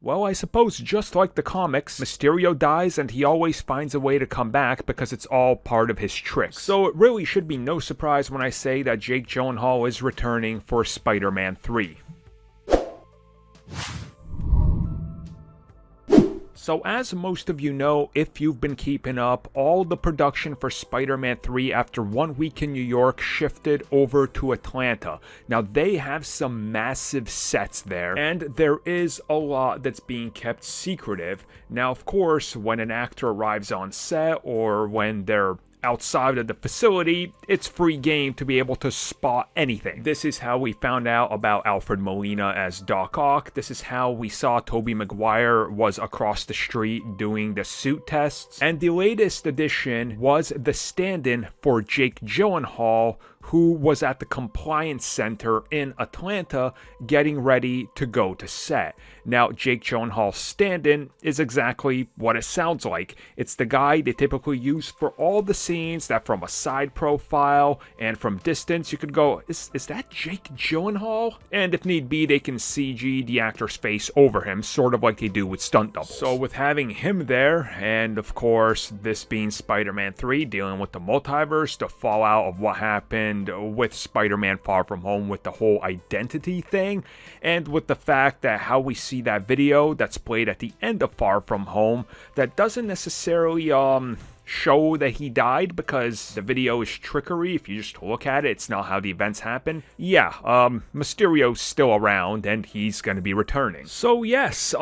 Well, I suppose just like the comics, Mysterio dies and he always finds a way to come back because it's all part of his tricks. So it really should be no surprise when I say that Jake Gyllenhaal is returning for Spider-Man 3. So as most of you know, if you've been keeping up, all the production for Spider-Man 3 after 1 week in New York shifted over to Atlanta. Now they have some massive sets there, and there is a lot that's being kept secretive. Now of course, when an actor arrives on set or when they're outside of the facility, it's free game to be able to spot anything. This is how we found out about Alfred Molina as Doc Ock. This is how we saw Tobey Maguire was across the street doing the suit tests. And the latest addition was the stand-in for Jake Gyllenhaal, who was at the compliance center in Atlanta getting ready to go to set. Now, Jake Gyllenhaal's stand-in is exactly what it sounds like. It's the guy they typically use for all the scenes that from a side profile and from distance you could go, is that Jake Gyllenhaal? And if need be, they can CG the actor's face over him, sort of like they do with stunt doubles. So with having him there, and of course this being Spider-Man 3, dealing with the multiverse, the fallout of what happened with Spider-Man Far From Home with the whole identity thing, and with the fact that how we see that video that's played at the end of Far From Home that doesn't necessarily show that he died because the video is trickery. If you just look at it, it's not how the events happen. Yeah, Mysterio's still around and he's going to be returning. So yes,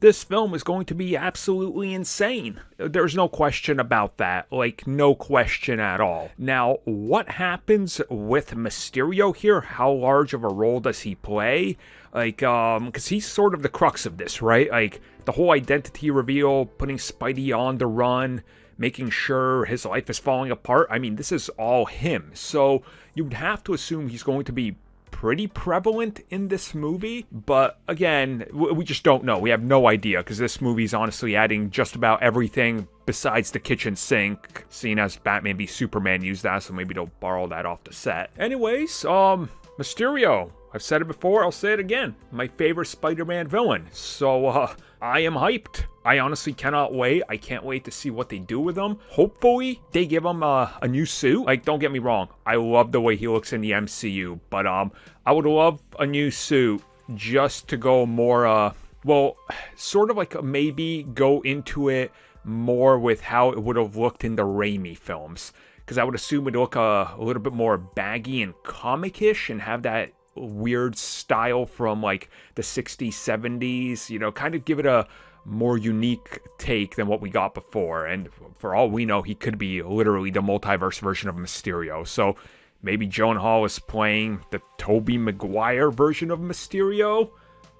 this film is going to be absolutely insane. There's no question about that. Like, no question at all. Now, what happens with Mysterio here? How large of a role does he play? Like, because he's sort of the crux of this, right? Like, the whole identity reveal, putting Spidey on the run, making sure his life is falling apart. I mean, this is all him. So you would have to assume he's going to be pretty prevalent in this movie. But again, we just don't know. We have no idea because this movie's honestly adding just about everything besides the kitchen sink, seeing as Batman v Superman used that, so maybe they'll borrow that off the set. Anyways, Mysterio. I've said it before, I'll say it again. My favorite Spider-Man villain. So, I am hyped. I honestly cannot wait. I can't wait to see what they do with him. Hopefully, they give him a new suit. Like, don't get me wrong. I love the way he looks in the MCU. But, I would love a new suit just to go more, well, sort of like maybe go into it more with how it would have looked in the Raimi films. Because I would assume it'd look a little bit more baggy and comic-ish and have that weird style from like the 60s, 70s, you know, kind of give it a more unique take than what we got before. And for all we know, he could be literally the multiverse version of Mysterio. So maybe Gyllenhaal is playing the Tobey Maguire version of Mysterio.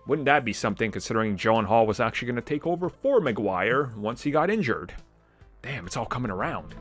Wouldn't that be something, considering Gyllenhaal was actually going to take over for Maguire once he got injured? Damn, it's all coming around.